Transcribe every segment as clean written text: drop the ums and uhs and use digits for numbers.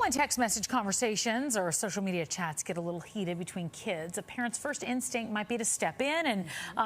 when text message conversations or social media chats get a little heated between kids, a parent's first instinct might be to step in and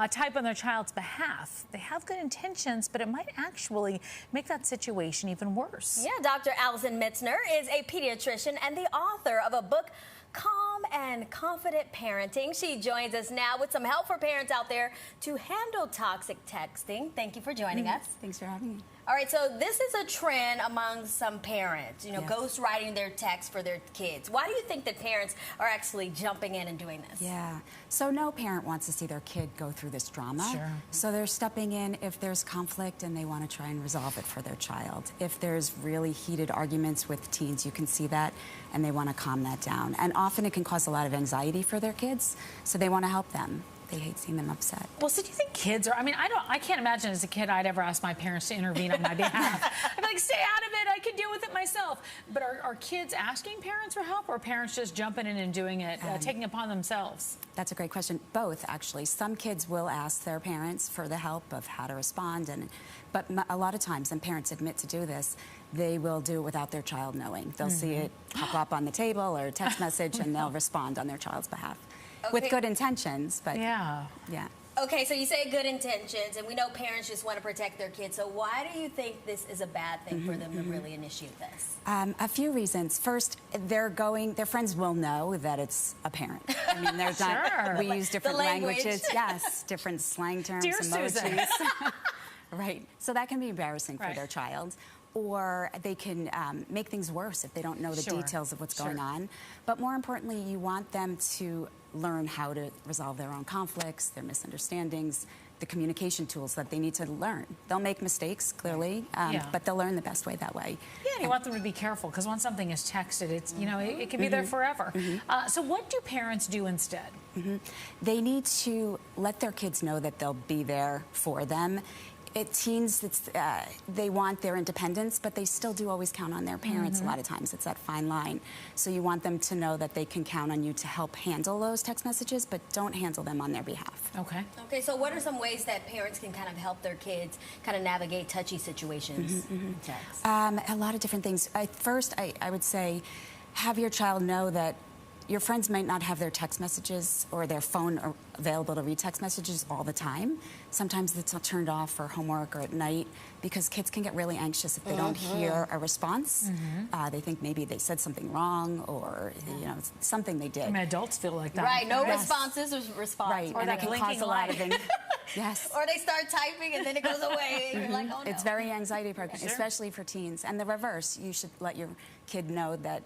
type on their child's behalf. They have good intentions, but it might actually make that situation even worse. Yeah, Dr. Alison Mitzner is a pediatrician and the author of a book, Calm and Confident Parenting. She joins us now with some help for parents out there to handle toxic texting. Thank you for joining us. Thanks for having me. All right, so this is a trend among some parents, Yes. ghostwriting their texts for their kids. Why do you think that parents are actually jumping in and doing this? Yeah, so no parent wants to see their kid go through this drama. Sure. So they're stepping in if there's conflict and they want to try and resolve it for their child. If there's really heated arguments with teens, you can see that, and they want to calm that down. And often it can cause a lot of anxiety for their kids, so they want to help them. They hate seeing them upset. Well, so do you think kids are, I can't imagine as a kid I'd ever ask my parents to intervene on my behalf. I'd be like, stay out of it, I can deal with it myself. But are kids asking parents for help, or are parents just jumping in and doing it, taking it upon themselves? That's a great question. Both, actually. Some kids will ask their parents for the help of how to respond, but a lot of times, and parents admit to do this, they will do it without their child knowing. They'll see it pop up on the table or a text message, and they'll respond on their child's behalf. Okay. With good intentions, but yeah. Okay, so you say good intentions, and we know parents just want to protect their kids. So why do you think this is a bad thing for them to really initiate this? A few reasons. First, their friends will know that it's a parent. I mean, there's not. We use different languages. Yes, different slang terms, Dear emojis. Susan. Right. So that can be embarrassing for their child. Or they can make things worse if they don't know the details of what's going on. But more importantly, you want them to learn how to resolve their own conflicts, their misunderstandings, the communication tools that they need to learn. They'll make mistakes, clearly, but they'll learn the best way that way. Yeah, and you want them to be careful, because once something is texted, it's it can be there forever. So what do parents do instead? They need to let their kids know that they'll be there for them. Teens, they want their independence, but they still do always count on their parents a lot of times. It's that fine line. So you want them to know that they can count on you to help handle those text messages, but don't handle them on their behalf. Okay. Okay, so what are some ways that parents can kind of help their kids kind of navigate touchy situations? Text? A lot of different things. First, I would say have your child know that your friends might not have their text messages or their phone available to read text messages all the time. Sometimes it's turned off for homework or at night, because kids can get really anxious if they don't hear a response. They think maybe they said something wrong, or something they did. I mean, adults feel like that. Right, no responses or response. Right, or and that it can cause a lot of Yes. Or they start typing and then it goes away. And you're like, oh no. It's very anxiety-provoking, especially for teens. And the reverse, you should let your kid know that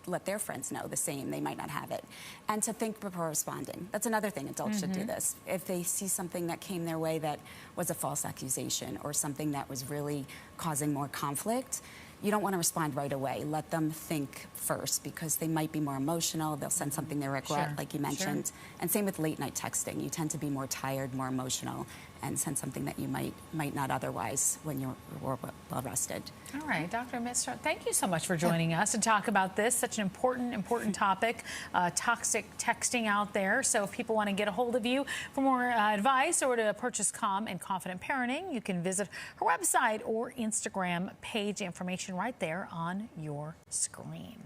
let their friends know the same. They might not have it. And to think before responding. That's another thing. Adults should do this. If they see something that came their way that was a false accusation or something that was really causing more conflict, you don't want to respond right away. Let them think first, because they might be more emotional. They'll send something they regret, like you mentioned. And same with late night texting. You tend to be more tired, more emotional, and send something that you might not otherwise when you're well rested. All right, Dr. Mitzner, thank you so much for joining us to talk about this. Such an important topic, toxic texting out there. So if people want to get a hold of you for more advice or to purchase Calm and Confident Parenting, you can visit her website or Instagram page. Information right there on your screen.